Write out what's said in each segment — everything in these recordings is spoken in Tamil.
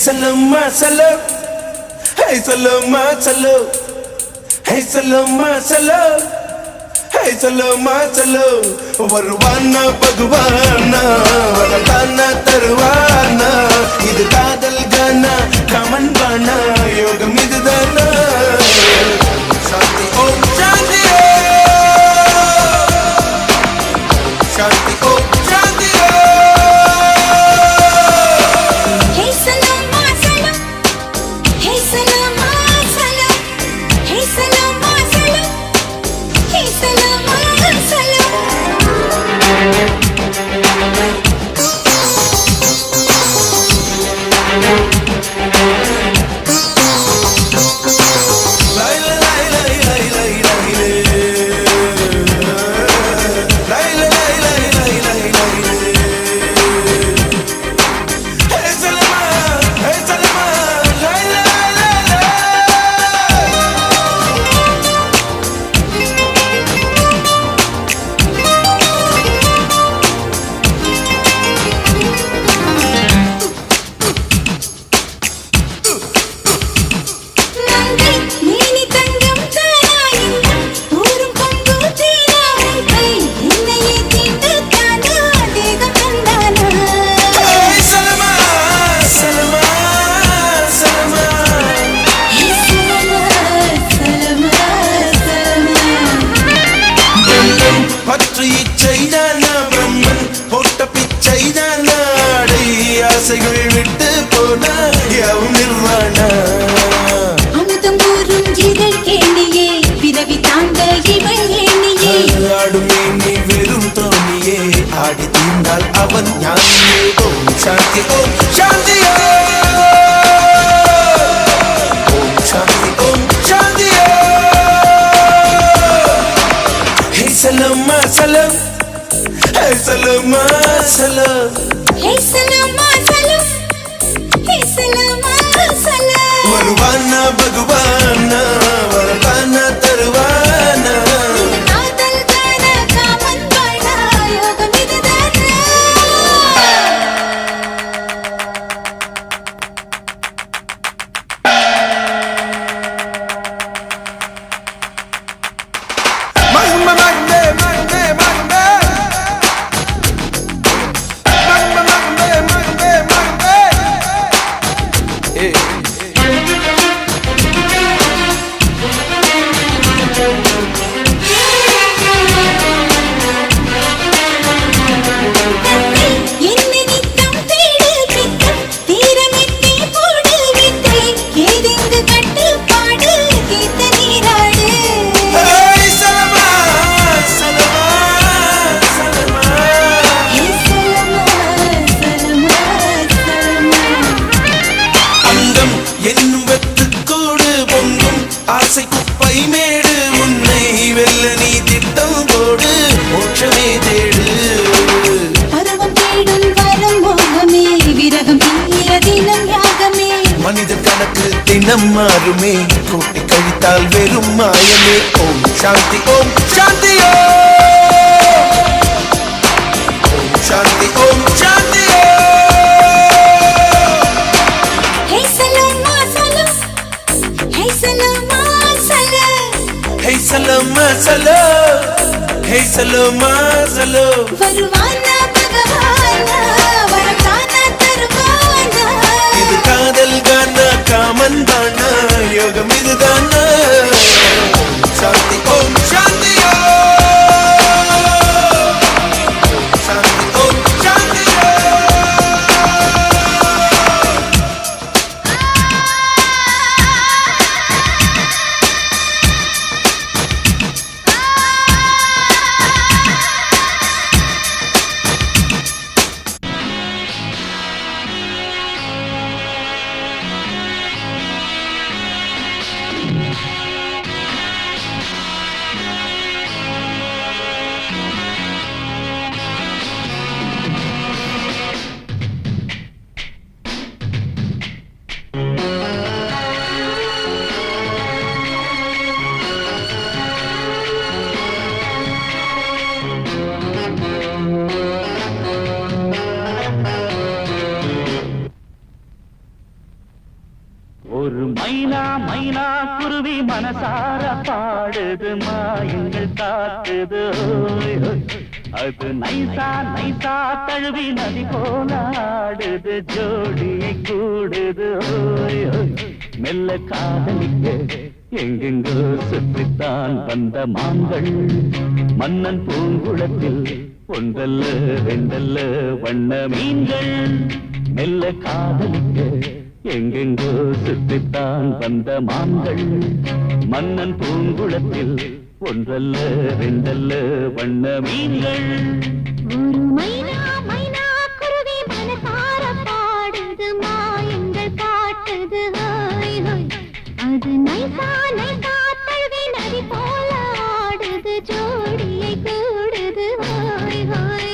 Salama salam, hey salama salam, hey salama salam, hey salama salam. Varvana Bhagwana, Varatana Tarvana, idu kaadal gana, kaman bana, yogam idu dana. Shanti Om Shanti Om, Shanti Om Shanti Om. Avan Jnani Om Shanti Om Shanti Om, Om Shanti Om Shanti Om. Hey Salama Salam, hey Salama Salam, hey Salama Salam, hey Salama Salam. Varvana Bhagwana, Varatana Tarvana. தினம் மாறுமே கூட்டி கழித்தால் வெறும் மாயமே. ஓம் சாந்தி ஓம் சாந்தி ஓம் சாந்தி ஓம் சாந்தி Hey Salama Salam, hey Salama Salam, hey Salama Salam, hey Salama Salam. Varvana Bhagwana, Varatana Tarvana, idu kaadal gana, kaman bana, yogam idu dana. Shanti Om Shanti Om, Shanti Om Shanti Om. மைனா குருவி மனசார பாடுது மாயங்கள் காத்துது ஓய், ஓய். அது நைசா நைசா தழுவி நதி போல ஆடுது ஜோடியை கூடுது ஓய், ஓய். மெல்ல காதலிக்க எங்கெங்கோ சுற்றித்தான் வந்த மான்கள் மன்னன் பூங்குளத்தில் ஒன்றல்ல ரெண்டல்ல வண்ண மீன்கள் மெல்ல காதலிக்க எங்கெங்கோ சுற்றித்தான் வந்த மான்கள் மன்னன் பூங்குளத்தில் ஒன்றல்ல ரெண்டல்ல வண்ண மீன்கள் ஒரு மைனா மைனா குருவி மனசார பாடுது மாயங்கள் காட்டுது ஹோய் ஹோய் அது நைசா நைசா தழுவி நதி போல ஆடுது ஜோடியை கூடுது ஹோய் ஹோய்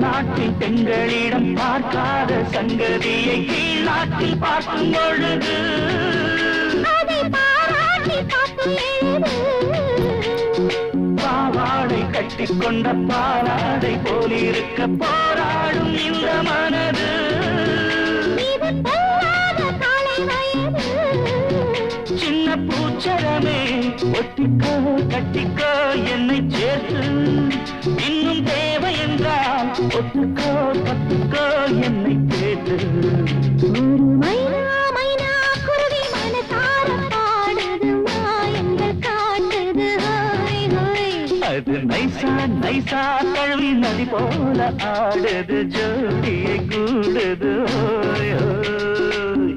நாட்டில் பெண்களிடம் பார்க்காத சங்கதியை கீழ் நாட்டில் பார்க்கும் பொழுது அதை பாராட்டி பார்த்து எழுது பாவாடை கட்டிக்கொண்ட பாலாடை போலிருக்க போராடும் இந்த மனது இது பொல்லாத காலை வயது சின்ன பூச்சரமே ஒட்டிக்கோ கட்டிக்கோ என்னை சேர்த்து இன்னும் தேவை என்றால் ஒத்துக்கோ கத்துக்கோ என்னை கேட்டு ஒரு மைனா மைனா குருவி மனசார பாடுது மாயங்கள் காட்டுது ஹோய் ஹோய் அது நைசா நைசா தழுவி நதி போல ஆடுது ஜோடியை கூடுது ஓய், ஓய்.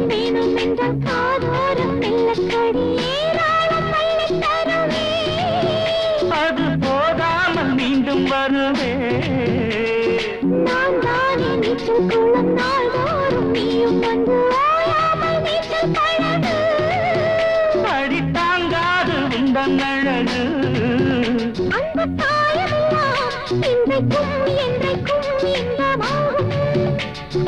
வேணும் என்ற காதோரம் மெல்லக்கடி ஏராளம் அள்ளித் தருவே அது போதாமல் மீண்டும் வருவே நான் தானே நீச்சல் குளம் நாள்தோறும் நீயும் வந்து ஓயாமல் நீச்சல் பழகு அடி தாங்காது உந்தன் அழகு அந்த தாயமெல்லாம் இன்றைக்கும் என்றைக்கும் இன்பமாகும்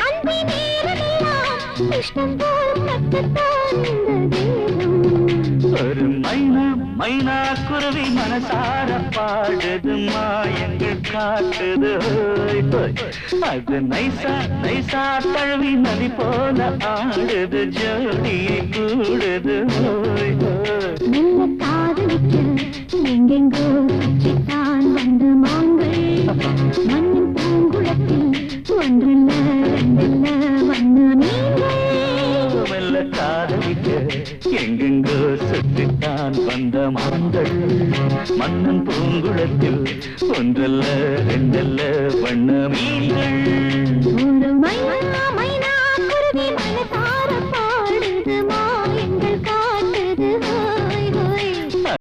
அன்பி நேரமெல்லாம் இஷ்டம் போல் கட்டுத்தான் இந்த தேகம் ஒரு மைனா மைனா குருவி மனசார பாடுது மாயங்கள் காட்டுது ஓய், ஓய். அது நைசா நைசா தழுவி நதி போல ஆடுது ஜோடியை கூடுது ஓய், ஓய். மெல்ல காதலிக்க எங்கெங்கோ சுற்றித்தான் வந்த மான்கள் மண்ணின் பூங்குளத்தில் ஒன்றல்ல ரெண்டல்ல வண்ண மீன்கள் மெல்ல காதலிக்க எங்கெங்கோ சுற்றித்தான் வந்த மான்கள் மன்னன் பூங்குளத்தில் ஒன்றல்ல ரெண்டல்ல வண்ண மீன்கள்